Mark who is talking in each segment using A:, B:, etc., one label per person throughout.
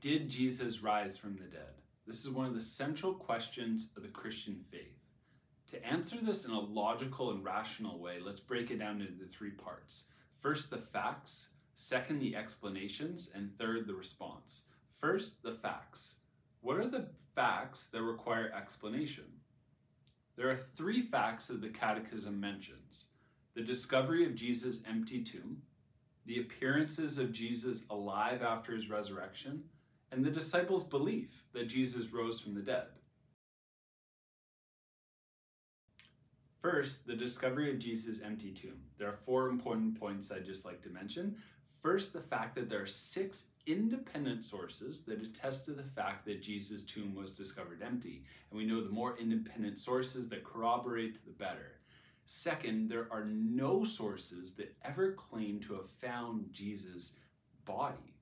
A: Did Jesus rise from the dead? This is one of the central questions of the Christian faith. To answer this in a logical and rational way, let's break it down into three parts. First, the facts. Second, the explanations. And third, the response. First, the facts. What are the facts that require explanation? There are three facts that the Catechism mentions: the discovery of Jesus' empty tomb, the appearances of Jesus alive after his resurrection, and the disciples' belief that Jesus rose from the dead. First, the discovery of Jesus' empty tomb. There are four important points I'd just like to mention. First, the fact that there are 6 independent sources that attest to the fact that Jesus' tomb was discovered empty. And we know the more independent sources that corroborate, the better. Second, there are no sources that ever claim to have found Jesus' body.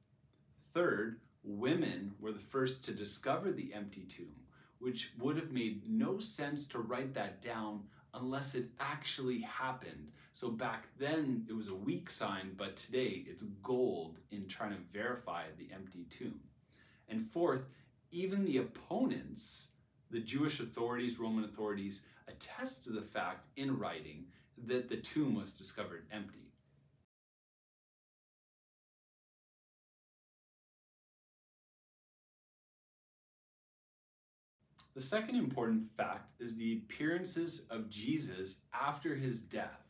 A: Third, women were the first to discover the empty tomb, which would have made no sense to write that down unless it actually happened. So back then it was a weak sign, but today it's gold in trying to verify the empty tomb. And fourth, even the opponents, the Jewish authorities, Roman authorities, attest to the fact in writing that the tomb was discovered empty. The second important fact is the appearances of Jesus after his death.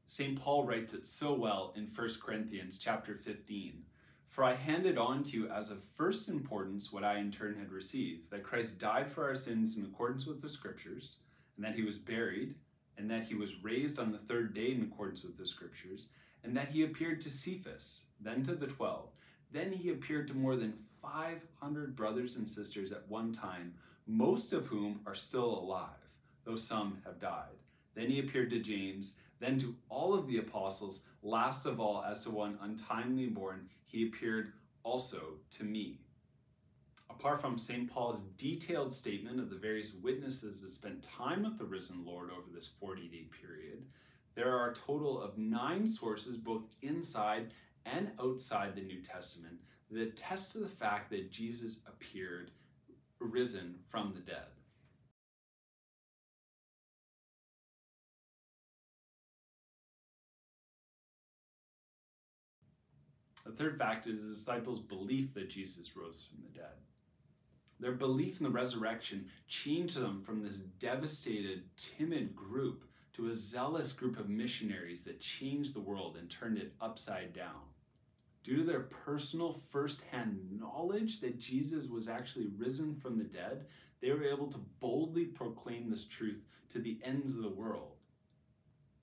A: St. Paul writes it so well in 1 Corinthians chapter 15. For I handed on to you as of first importance what I in turn had received, that Christ died for our sins in accordance with the Scriptures, and that he was buried, and that he was raised on the 3rd day in accordance with the Scriptures, and that he appeared to Cephas, then to the 12. Then he appeared to more than 500 brothers and sisters at one time, most of whom are still alive, though some have died. Then he appeared to James, then to all of the apostles. Last of all, as to one untimely born, he appeared also to me. Apart from St. Paul's detailed statement of the various witnesses that spent time with the risen Lord over this 40-day period, there are a total of 9 sources, both inside and outside the New Testament, that attest to the fact that Jesus appeared risen from the dead. The third fact is the disciples' belief that Jesus rose from the dead. Their belief in the resurrection changed them from this devastated, timid group to a zealous group of missionaries that changed the world and turned it upside down. Due to their personal first-hand knowledge that Jesus was actually risen from the dead, they were able to boldly proclaim this truth to the ends of the world.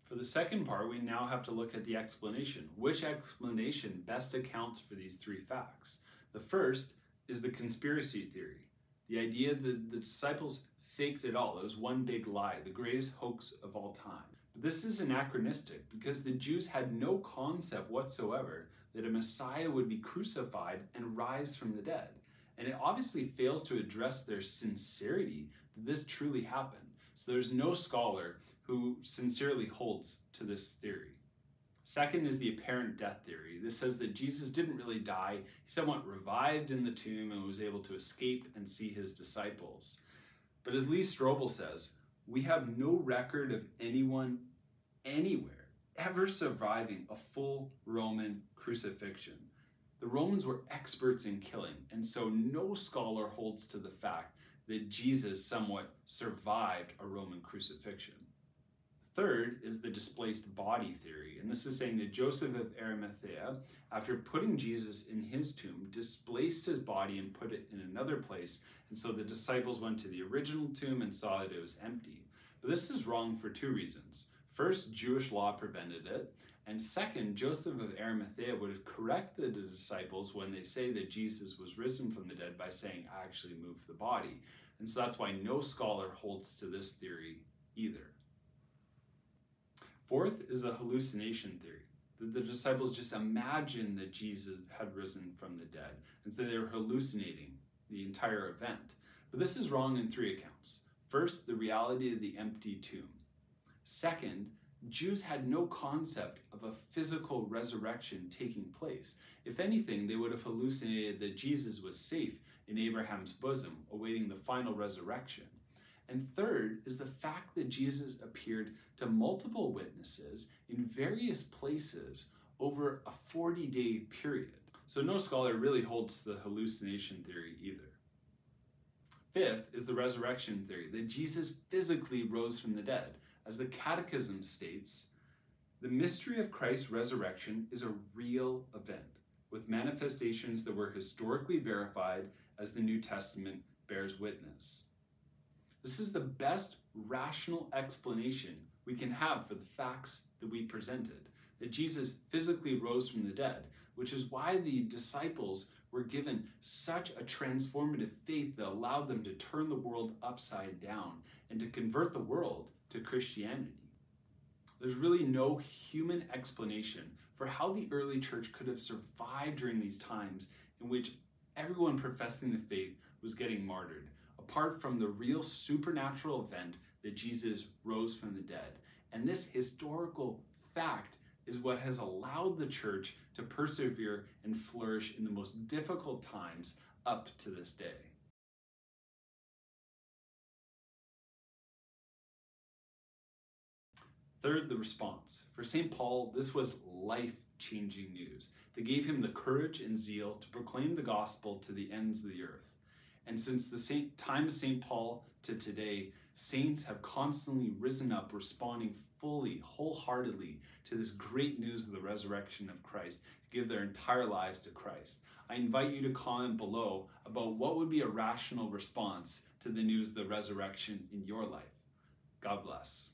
A: For the second part, we now have to look at the explanation. Which explanation best accounts for these 3 facts? The first is the conspiracy theory. The idea that the disciples faked it all. It was one big lie, the greatest hoax of all time. But this is anachronistic because the Jews had no concept whatsoever that a Messiah would be crucified and rise from the dead. And it obviously fails to address their sincerity that this truly happened. So there's no scholar who sincerely holds to this theory. Second is the apparent death theory. This says that Jesus didn't really die. He somewhat revived in the tomb and was able to escape and see his disciples. But as Lee Strobel says, we have no record of anyone anywhere ever surviving a full Roman crucifixion. The Romans were experts in killing, and so no scholar holds to the fact that Jesus somewhat survived a Roman crucifixion. Third is the displaced body theory, and this is saying that Joseph of Arimathea, after putting Jesus in his tomb, displaced his body and put it in another place, and so the disciples went to the original tomb and saw that it was empty. But this is wrong for 2 reasons. First, Jewish law prevented it, and second, Joseph of Arimathea would have corrected the disciples when they say that Jesus was risen from the dead by saying, I actually moved the body. And so that's why no scholar holds to this theory either. Fourth is the hallucination theory, that the disciples just imagined that Jesus had risen from the dead, and so they were hallucinating the entire event. But this is wrong in 3 accounts. First, the reality of the empty tomb. Second, Jews had no concept of a physical resurrection taking place. If anything, they would have hallucinated that Jesus was safe in Abraham's bosom, awaiting the final resurrection. And third is the fact that Jesus appeared to multiple witnesses in various places over a 40-day period. So no scholar really holds to the hallucination theory either. Fifth is the resurrection theory, that Jesus physically rose from the dead. As the Catechism states, the mystery of Christ's resurrection is a real event, with manifestations that were historically verified, as the New Testament bears witness. This is the best rational explanation we can have for the facts that we presented, that Jesus physically rose from the dead, which is why the disciples were given such a transformative faith that allowed them to turn the world upside down and to convert the world to Christianity. There's really no human explanation for how the early church could have survived during these times in which everyone professing the faith was getting martyred, apart from the real supernatural event that Jesus rose from the dead. And this historical fact is what has allowed the church to persevere and flourish in the most difficult times up to this day. Third, the response. For St. Paul, this was life-changing news that gave him the courage and zeal to proclaim the gospel to the ends of the earth. And since the time of St. Paul to today, saints have constantly risen up, responding fully, wholeheartedly to this great news of the resurrection of Christ, to give their entire lives to Christ. I invite you to comment below about what would be a rational response to the news of the resurrection in your life. God bless.